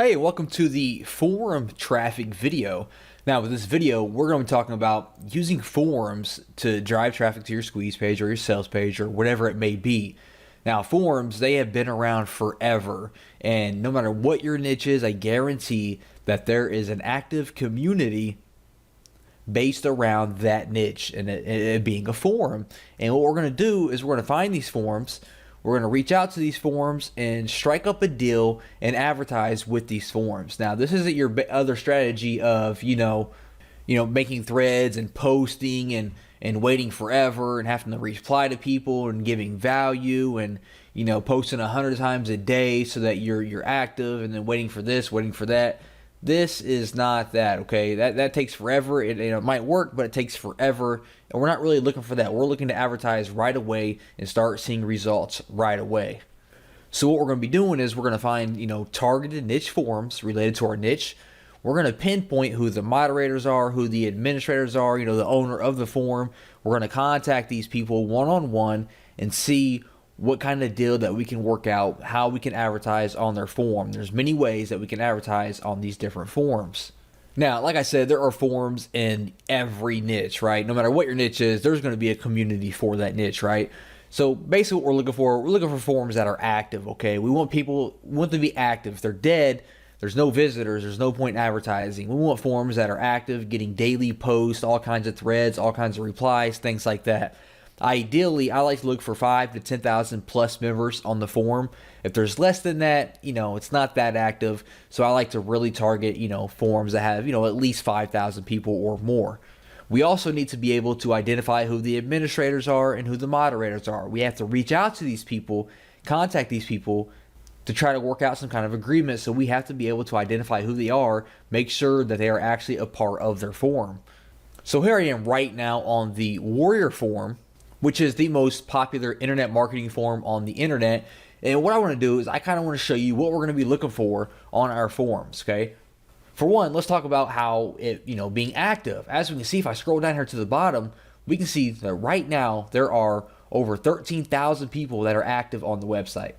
Hey, welcome to the forum traffic video. Now, with this video, we're going to be talking about using forums to drive traffic to your squeeze page or your sales page or whatever it may be. Now, forums, they have been around forever, and no matter what your niche is, I guarantee that there is an active community based around that niche and it being a forum. And what we're going to do is we're going to find these forums. We're going to reach out to these forums and strike up a deal and advertise with these forums. Now, this isn't your other strategy of, making threads and posting and waiting forever and having to reply to people and giving value and, posting 100 times a day so that you're active and then waiting for this, waiting for that. This is not that, okay? That takes forever. It might work, but it takes forever. And we're not really looking for that. We're looking to advertise right away and start seeing results right away. So what we're going to be doing is we're going to find, targeted niche forums related to our niche. We're going to pinpoint who the moderators are, who the administrators are, the owner of the forum. We're going to contact these people one-on-one and see what kind of deal that we can work out, how we can advertise on their forum. There's many ways that we can advertise on these different forums. Now, like I said, there are forums in every niche, right? No matter what your niche is, there's going to be a community for that niche, right? So basically what we're looking for forums that are active, okay? We want them to be active. If they're dead, there's no visitors, there's no point in advertising. We want forums that are active, getting daily posts, all kinds of threads, all kinds of replies, things like that. Ideally, I like to look for 5,000 to 10,000 plus members on the forum. If there's less than that, it's not that active. So I like to really target, forums that have, at least 5,000 people or more. We also need to be able to identify who the administrators are and who the moderators are. We have to reach out to these people, contact these people to try to work out some kind of agreement. So we have to be able to identify who they are, make sure that they are actually a part of their forum. So here I am right now on the Warrior forum, which is the most popular internet marketing forum on the internet. And what I want to do is I kind of want to show you what we're going to be looking for on our forums, okay? For one, let's talk about how it, being active. As we can see, if I scroll down here to the bottom, we can see that right now there are over 13,000 people that are active on the website.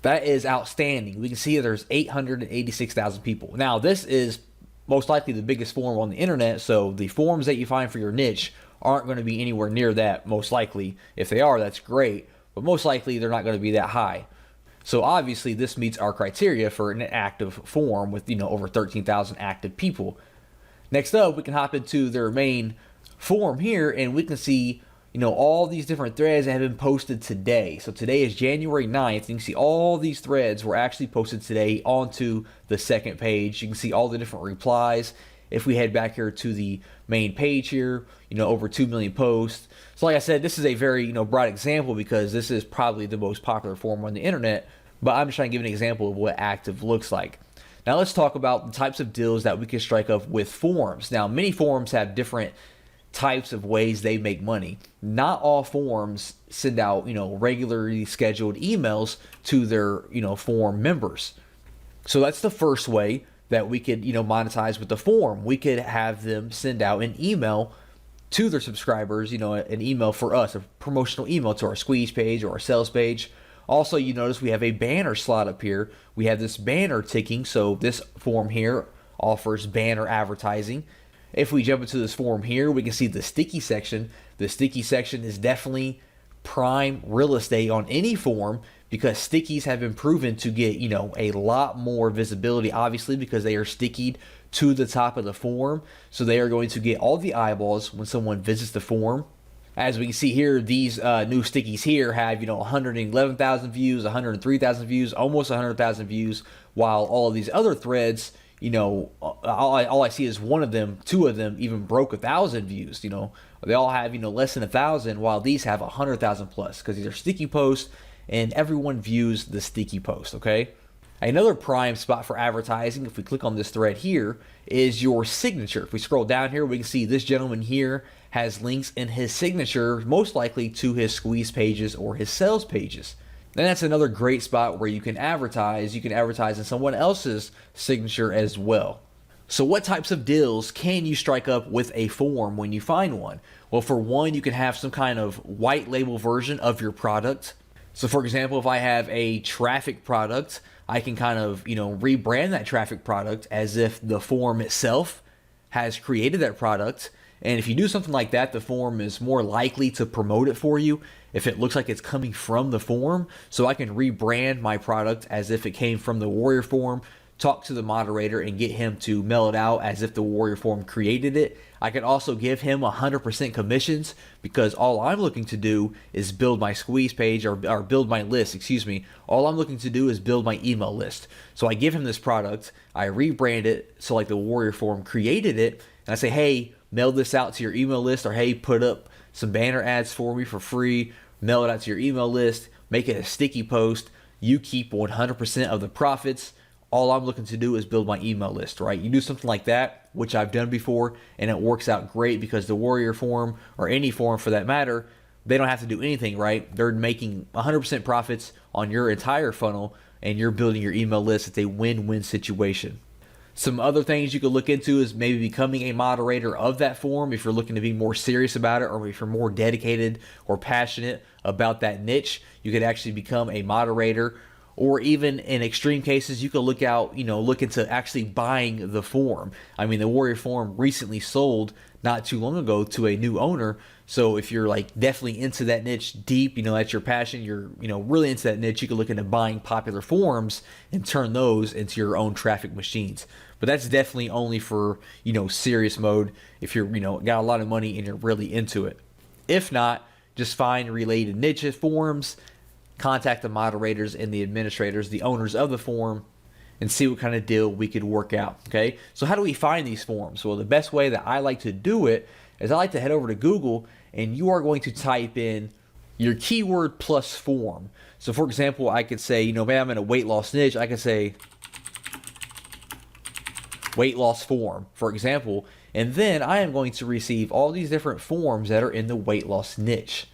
That is outstanding. We can see there's 886,000 people. Now, this is most likely the biggest forum on the internet, so the forums that you find for your niche aren't going to be anywhere near that, most likely. If they are, that's great, but most likely they're not going to be that high. So obviously this meets our criteria for an active forum with, over 13,000 active people. Next up, we can hop into their main forum here and we can see, all these different threads that have been posted today. So today is January 9th. You can see all these threads were actually posted today onto the second page. You can see all the different replies. If we head back here to the main page here, over 2 million posts. So like I said, this is a very, broad example because this is probably the most popular forum on the internet, but I'm just trying to give an example of what active looks like. Now let's talk about the types of deals that we can strike up with forums. Now, many forums have different types of ways they make money. Not all forums send out, regularly scheduled emails to their, forum members. So that's the first way that we could, monetize with the forum. We could have them send out an email to their subscribers, an email for us, a promotional email to our squeeze page or our sales page. Also, you notice we have a banner slot up here. We have this banner ticking, so this forum here offers banner advertising. If we jump into this forum here, we can see the sticky section. The sticky section is definitely prime real estate on any forum because stickies have been proven to get, a lot more visibility, obviously, because they are stickied to the top of the forum. So they are going to get all the eyeballs when someone visits the forum. As we can see here, these new stickies here have, 111,000 views, 103,000 views, almost 100,000 views, while all of these other threads, all I see is one of them, two of them even broke 1,000 views. They all have, less than 1,000, while these have 100,000 plus because these are sticky posts and everyone views the sticky post, okay? Another prime spot for advertising, if we click on this thread here, is your signature. If we scroll down here, we can see this gentleman here has links in his signature, most likely to his squeeze pages or his sales pages. And that's another great spot where you can advertise. You can advertise in someone else's signature as well. So what types of deals can you strike up with a forum when you find one? Well, for one, you can have some kind of white label version of your product. So for example, if I have a traffic product, I can kind of, rebrand that traffic product as if the form itself has created that product. And if you do something like that, the form is more likely to promote it for you if it looks like it's coming from the form. So I can rebrand my product as if it came from the Warrior form, talk to the moderator and get him to mail it out as if the Warrior form created it. I can also give him 100% commissions because all I'm looking to do is build my squeeze page or build my list, excuse me. All I'm looking to do is build my email list. So I give him this product, I rebrand it so like the Warrior form created it, and I say, hey, mail this out to your email list, or hey, put up some banner ads for me for free, mail it out to your email list, make it a sticky post. You keep 100% of the profits. All I'm looking to do is build my email list, right? You do something like that, which I've done before, and it works out great because the Warrior form, or any form for that matter, they don't have to do anything, right? They're making 100% profits on your entire funnel, and you're building your email list. It's a win-win situation. Some other things you could look into is maybe becoming a moderator of that forum if you're looking to be more serious about it, or if you're more dedicated or passionate about that niche. You could actually become a moderator, or even in extreme cases, you could look into actually buying the forum. I mean, the Warrior forum recently sold not too long ago to a new owner. So if you're like definitely into that niche deep, that's your passion, you're, really into that niche, you could look into buying popular forums and turn those into your own traffic machines. But that's definitely only for, serious mode if you're, got a lot of money and you're really into it. If not, just find related niche forums, contact the moderators and the administrators, the owners of the forum, and see what kind of deal we could work out, okay? So how do we find these forums? Well, the best way that I like to do it is I like to head over to Google, and you are going to type in your keyword plus forum. So for example, I could say, maybe I'm in a weight loss niche, I could say weight loss forum, for example, and then I am going to receive all these different forums that are in the weight loss niche.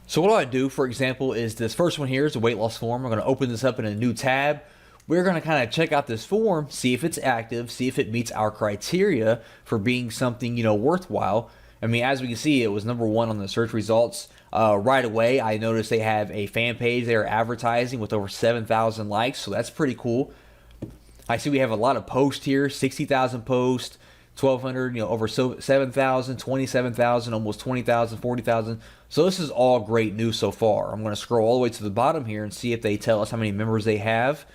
So what I do, for example, is this first one here is a weight loss forum. I'm going to open this up in a new tab. We're going to kind of check out this forum, see if it's active, see if it meets our criteria for being something, worthwhile. I mean, as we can see, it was #1 on the search results. Right away, I noticed they have a fan page they are advertising with over 7,000 likes, so that's pretty cool. I see we have a lot of posts here, 60,000 posts, 1,200, over 7,000, 27,000, almost 20,000, 40,000. So this is all great news so far. I'm going to scroll all the way to the bottom here and see if they tell us how many members they have.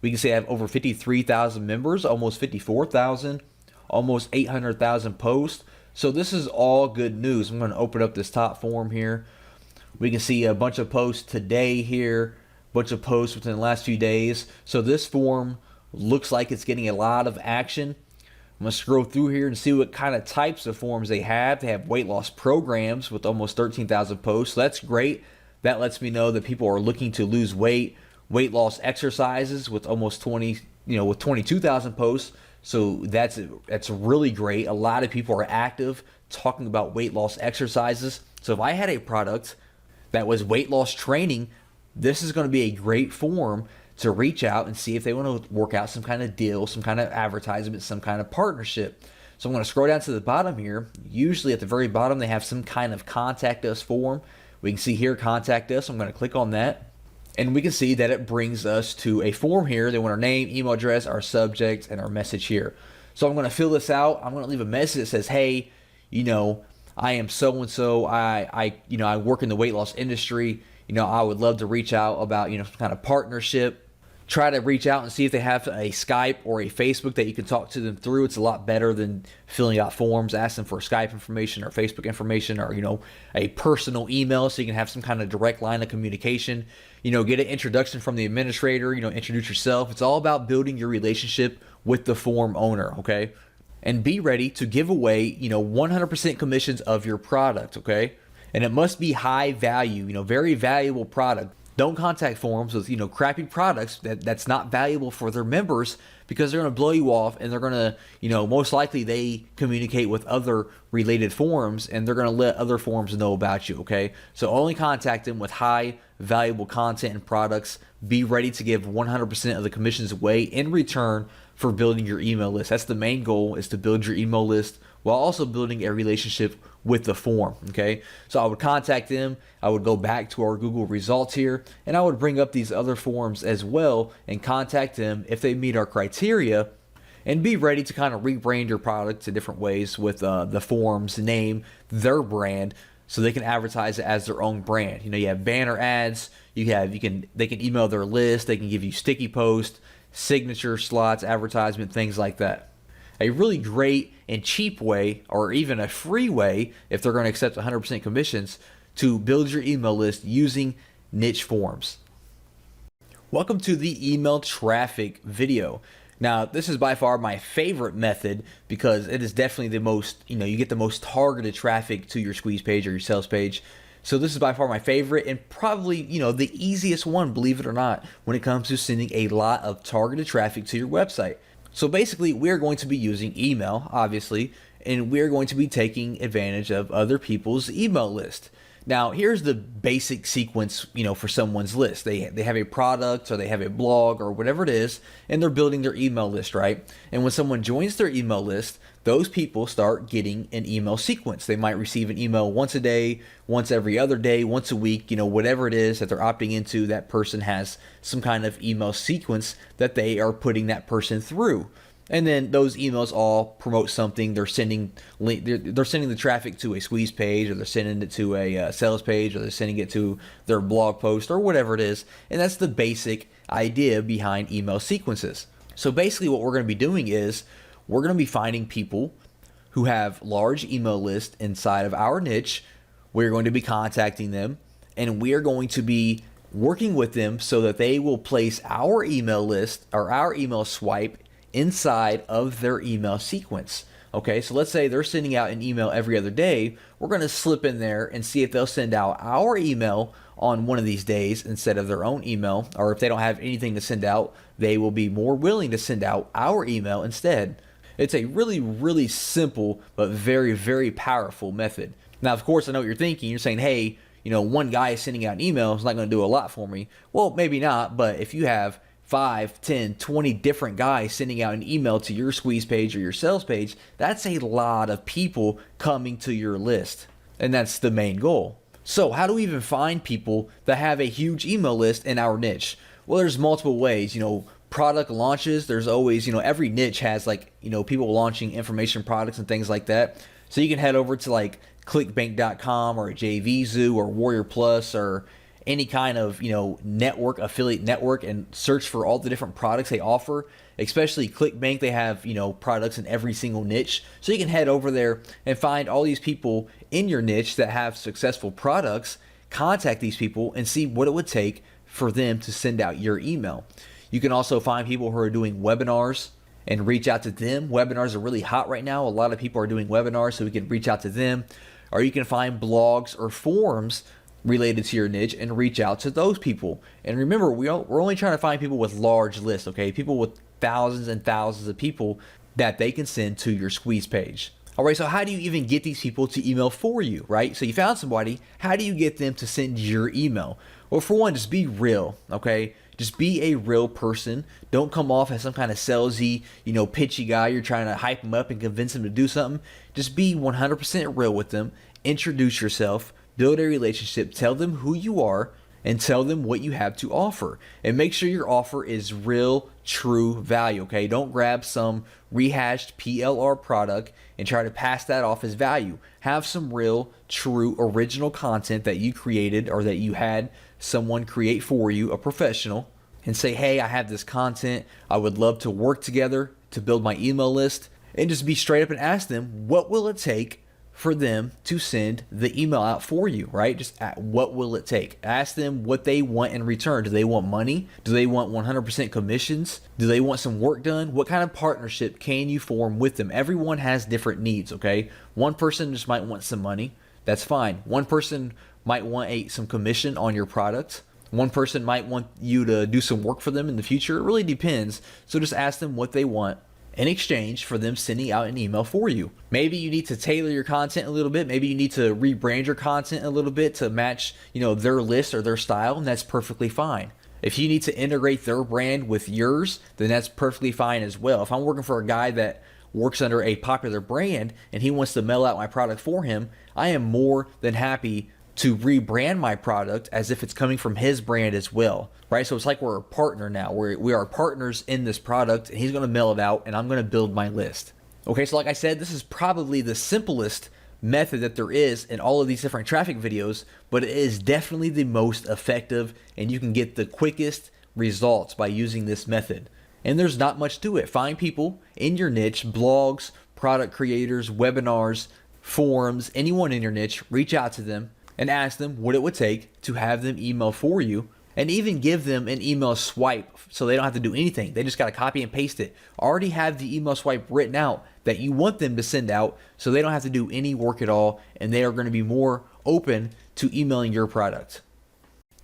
We can say I have over 53,000 members, almost 54,000, almost 800,000 posts. So this is all good news. I'm going to open up this top forum here. We can see a bunch of posts today here, a bunch of posts within the last few days. So this forum looks like it's getting a lot of action. I'm going to scroll through here and see what kind of types of forums they have. They have weight loss programs with almost 13,000 posts. So that's great. That lets me know that people are looking to lose weight. Weight loss exercises with almost 22,000 posts. So that's really great. A lot of people are active talking about weight loss exercises. So if I had a product that was weight loss training, this is going to be a great forum to reach out and see if they want to work out some kind of deal, some kind of advertisement, some kind of partnership. So I'm going to scroll down to the bottom here. Usually at the very bottom, they have some kind of contact us form. We can see here, contact us. I'm going to click on that. And we can see that it brings us to a form here. They want our name, email address, our subject, and our message here. So I'm going to fill this out. I'm going to leave a message that says, hey, I am so-and-so. I work in the weight loss industry. I would love to reach out about, some kind of partnership. Try to reach out and see if they have a Skype or a Facebook that you can talk to them through. It's a lot better than filling out forms, ask them for Skype information or Facebook information, or, a personal email so you can have some kind of direct line of communication. Get an introduction from the administrator, introduce yourself. It's all about building your relationship with the forum owner, okay? And be ready to give away, 100% commissions of your product, okay? And it must be high value, very valuable product. Don't contact forums with, crappy products that's not valuable for their members, because they're going to blow you off, and they're going to, most likely they communicate with other related forums, and they're going to let other forums know about you, okay? So only contact them with high valuable content and products. Be ready to give 100% of the commissions away in return for building your email list. That's the main goal, is to build your email list while also building a relationship with the form. Okay, so I would contact them, I would go back to our Google results here, and I would bring up these other forms as well and contact them if they meet our criteria, and be ready to kind of rebrand your product to different ways with the forms name their brand, so they can advertise it as their own brand. You have banner ads, they can email their list, they can give you sticky posts, signature slots, advertisement, things like that. A really great and cheap way, or even a free way if they're going to accept 100% commissions, to build your email list using niche forms. Welcome to the email traffic video. Now, this is by far my favorite method because it is definitely the most, you get the most targeted traffic to your squeeze page or your sales page. So this is by far my favorite and probably, the easiest one, believe it or not, when it comes to sending a lot of targeted traffic to your website. So basically, we're going to be using email, obviously, and we're going to be taking advantage of other people's email list. Now, here's the basic sequence, for someone's list. They have a product or they have a blog or whatever it is, and they're building their email list, right? And when someone joins their email list, those people start getting an email sequence. They might receive an email once a day, once every other day, once a week, whatever it is that they're opting into. That person has some kind of email sequence that they are putting that person through. And then those emails all promote something. They're sending the traffic to a squeeze page, or they're sending it to a sales page, or they're sending it to their blog post, or whatever it is. And that's the basic idea behind email sequences. So basically what we're going to be doing is we're going to be finding people who have large email lists inside of our niche. We're going to be contacting them, and we are going to be working with them so that they will place our email list or our email swipe inside of their email sequence. Okay, so let's say they're sending out an email every other day. We're going to slip in there and see if they'll send out our email on one of these days instead of their own email, or if they don't have anything to send out, they will be more willing to send out our email instead. It's a really, really simple but very, very powerful method. Now, of course, I know what you're thinking. You're saying, hey, one guy is sending out an email is not going to do a lot for me. Well, maybe not, but if you have 5, 10, 20 different guys sending out an email to your squeeze page or your sales page, that's a lot of people coming to your list. And that's the main goal. So how do we even find people that have a huge email list in our niche? Well, there's multiple ways. Product launches, there's always, every niche has people launching information products and things like that. So you can head over to clickbank.com or JVZoo or Warrior Plus or any kind of affiliate network, and search for all the different products they offer. Especially ClickBank, they have products in every single niche, so you can head over there and find all these people in your niche that have successful products. Contact these people and see what it would take for them to send out your email. You can also find people who are doing webinars and reach out to them. Webinars are really hot right now. A lot of people are doing webinars, so we can reach out to them. Or you can find blogs or forums related to your niche and reach out to those people. And remember, we're only trying to find people with large lists, okay? People with thousands and thousands of people that they can send to your squeeze page. All right, so how do you even get these people to email for you, right? So you found somebody, how do you get them to send your email? Well, for one, just be real, okay? Just be a real person. Don't come off as some kind of salesy, pitchy guy. You're trying to hype them up and convince them to do something. Just be 100% real with them. Introduce yourself. Build a relationship, tell them who you are, and tell them what you have to offer. And make sure your offer is real, true value, okay? Don't grab some rehashed PLR product and try to pass that off as value. Have some real, true, original content that you created or that you had someone create for you, a professional, and say, hey, I have this content. I would love to work together to build my email list. And just be straight up and ask them, what will it take for them to send the email out for you, right? Just what will it take? Ask them what they want in return. Do they want money? Do they want 100% commissions? Do they want some work done? What kind of partnership can you form with them? Everyone has different needs, okay? One person just might want some money. That's fine. One person might want some commission on your product. One person might want you to do some work for them in the future. It really depends. So just ask them what they want in exchange for them sending out an email for you. Maybe you need to tailor your content a little bit. Maybe you need to rebrand your content a little bit to match, their list or their style, and that's perfectly fine. If you need to integrate their brand with yours, then that's perfectly fine as well. If I'm working for a guy that works under a popular brand and he wants to mail out my product for him, I am more than happy to rebrand my product as if it's coming from his brand as well, right? So it's like we're a partner now. We are partners in this product, and he's going to mail it out, and I'm going to build my list. Okay, so like I said, this is probably the simplest method that there is in all of these different traffic videos, but it is definitely the most effective, and you can get the quickest results by using this method. And there's not much to it. Find people in your niche, blogs, product creators, webinars, forums, anyone in your niche, reach out to them and ask them what it would take to have them email for you, and even give them an email swipe so they don't have to do anything. They just got to copy and paste it. Already have the email swipe written out that you want them to send out so they don't have to do any work at all, and they are going to be more open to emailing your product.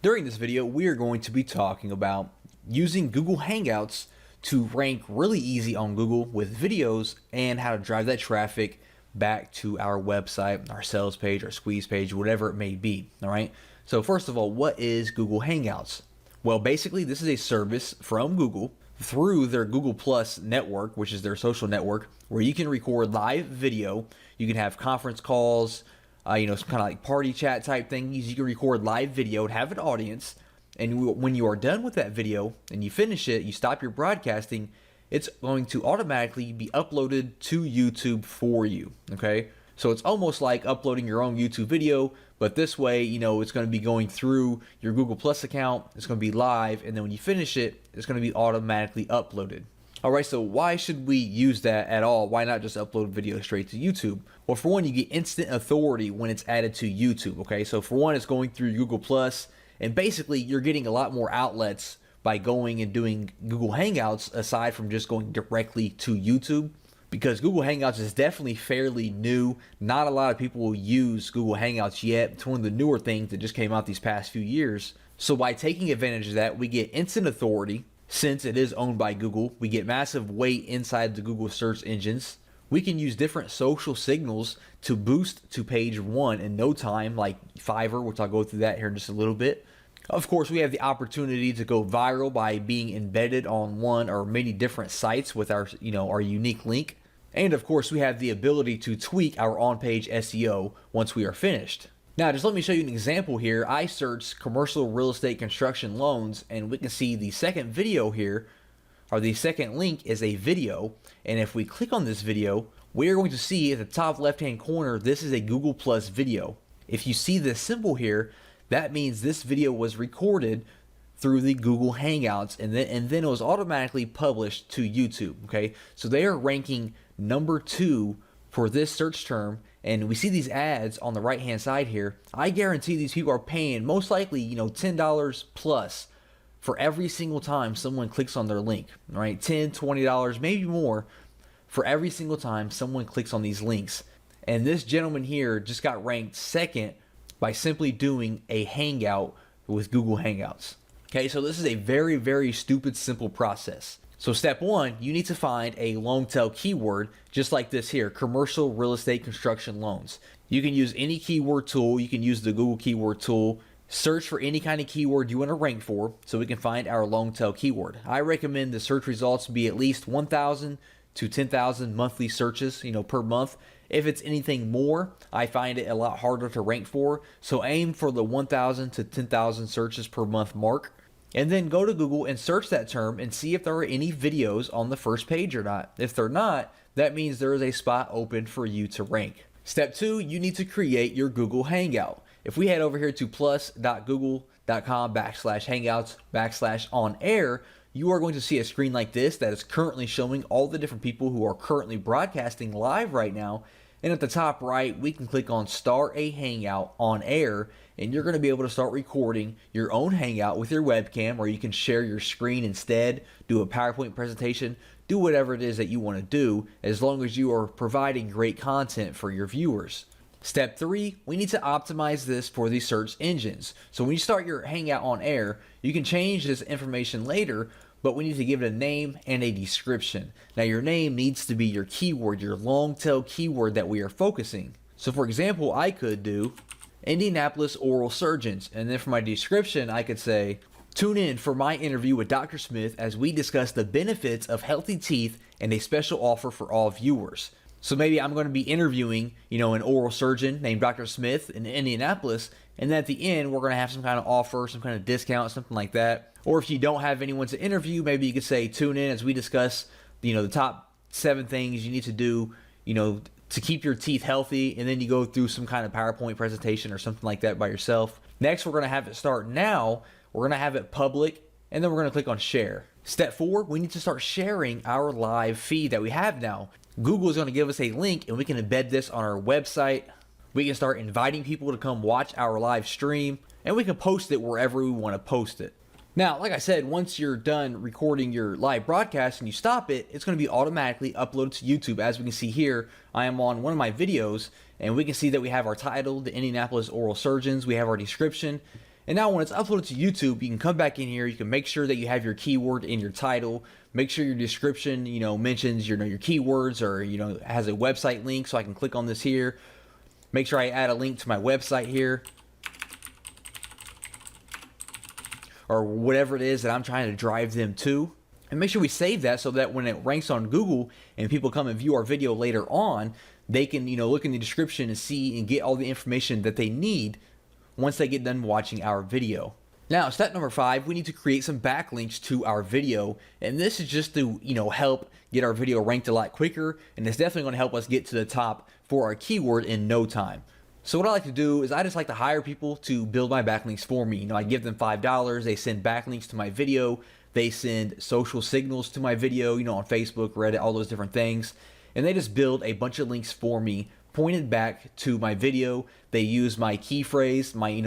During this video, we are going to be talking about using Google Hangouts to rank really easy on Google with videos and how to drive that traffic back to our website, our sales page, our squeeze page, whatever it may be. All right. So first of all, what is Google Hangouts? Well, basically, this is a service from Google through their Google Plus network, which is their social network, where you can record live video. You can have conference calls, some kind of like party chat type things. You can record live video and have an audience. And when you are done with that video and you finish it, you stop your broadcasting, it's going to automatically be uploaded to YouTube for you, okay? So it's almost like uploading your own YouTube video, but this way, it's going to be going through your Google Plus account, it's going to be live, and then when you finish it, it's going to be automatically uploaded. All right, so why should we use that at all? Why not just upload video straight to YouTube? Well, for one, you get instant authority when it's added to YouTube, okay? So for one, it's going through Google Plus, and basically you're getting a lot more outlets by going and doing Google Hangouts aside from just going directly to YouTube, because Google Hangouts is definitely fairly new. Not a lot of people will use Google Hangouts yet. It's one of the newer things that just came out these past few years. So by taking advantage of that, we get instant authority. Since it is owned by Google, we get massive weight inside the Google search engines. We can use different social signals to boost to page one in no time, like Fiverr, which I'll go through that here in just a little bit. Of course, we have the opportunity to go viral by being embedded on one or many different sites with our unique link. And of course, we have the ability to tweak our on-page SEO once we are finished. Now, just let me show you an example here. I searched commercial real estate construction loans, and we can see the second video here, or the second link is a video. And if we click on this video, we are going to see at the top left-hand corner, this is a Google Plus video. If you see this symbol here, that means this video was recorded through the Google Hangouts, and then it was automatically published to YouTube, okay? So they are ranking number 2 for this search term, and we see these ads on the right-hand side here. I guarantee these people are paying most likely, $10 plus for every single time someone clicks on their link, right? $10, $20, maybe more for every single time someone clicks on these links. And this gentleman here just got ranked second by simply doing a hangout with Google Hangouts. Okay, so this is a very, very stupid, simple process. So step one, you need to find a long tail keyword just like this here, commercial real estate construction loans. You can use any keyword tool. You can use the Google keyword tool. Search for any kind of keyword you want to rank for so we can find our long tail keyword. I recommend the search results be at least 1,000 to 10,000 monthly searches, per month. If it's anything more, I find it a lot harder to rank for. So aim for the 1,000 to 10,000 searches per month mark. And then go to Google and search that term and see if there are any videos on the first page or not. If they're not, that means there is a spot open for you to rank. Step 2, you need to create your Google Hangout. If we head over here to plus.google.com/hangouts/on-air, you are going to see a screen like this that is currently showing all the different people who are currently broadcasting live right now. And at the top right, we can click on Start a Hangout on Air, and you're going to be able to start recording your own Hangout with your webcam, or you can share your screen instead, do a PowerPoint presentation, do whatever it is that you want to do, as long as you are providing great content for your viewers. Step 3, we need to optimize this for the search engines. So when you start your Hangout on Air, you can change this information later, but we need to give it a name and a description. Now your name needs to be your keyword, your long tail keyword that we are focusing. So for example, I could do Indianapolis oral surgeons, and then for my description, I could say Tune in for my interview with Dr. Smith as we discuss the benefits of healthy teeth and a special offer for all viewers. So maybe I'm going to be interviewing, an oral surgeon named Dr. Smith in Indianapolis, and then at the end we're going to have some kind of offer, some kind of discount, something like that. Or if you don't have anyone to interview, maybe you could say tune in as we discuss, the top 7 things you need to do, to keep your teeth healthy, and then you go through some kind of PowerPoint presentation or something like that by yourself. Next, we're going to have it start now. We're going to have it public, and then we're going to click on share. Step 4, we need to start sharing our live feed that we have now. Google is going to give us a link, and we can embed this on our website. We can start inviting people to come watch our live stream, and we can post it wherever we want to post it. Now, like I said, once you're done recording your live broadcast and you stop it, it's going to be automatically uploaded to YouTube. As we can see here, I am on one of my videos, and we can see that we have our title, the Indianapolis Oral Surgeons. We have our description. And now when it's uploaded to YouTube, you can come back in here. You can make sure that you have your keyword in your title. Make sure your description, mentions your keywords, or, has a website link, so I can click on this here. Make sure I add a link to my website here, or whatever it is that I'm trying to drive them to. And make sure we save that so that when it ranks on Google and people come and view our video later on, they can, look in the description and see and get all the information that they need once they get done watching our video. Now, step number 5, we need to create some backlinks to our video. And this is just to, help get our video ranked a lot quicker. And it's definitely going to help us get to the top for our keyword in no time. So what I like to do is I just like to hire people to build my backlinks for me. I give them $5. They send backlinks to my video. They send social signals to my video, on Facebook, Reddit, all those different things. And they just build a bunch of links for me pointed back to my video. They use my key phrase, my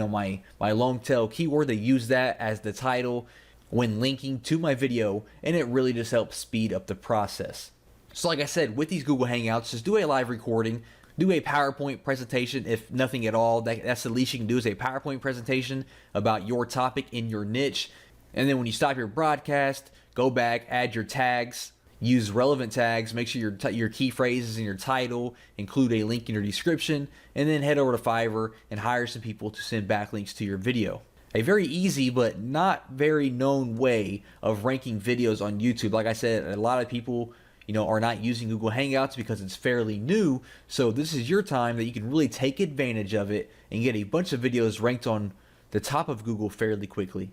long tail keyword. They use that as the title when linking to my video, and it really just helps speed up the process. So like I said, with these Google Hangouts, just do a live recording. Do a PowerPoint presentation, if nothing at all. That's the least you can do, is a PowerPoint presentation about your topic in your niche. And then when you stop your broadcast, go back, add your tags, use relevant tags, make sure your key phrases in your title, include a link in your description, and then head over to Fiverr and hire some people to send backlinks to your video. A very easy but not very known way of ranking videos on YouTube. Like I said, a lot of people are not using Google Hangouts because it's fairly new. So this is your time that you can really take advantage of it and get a bunch of videos ranked on the top of Google fairly quickly.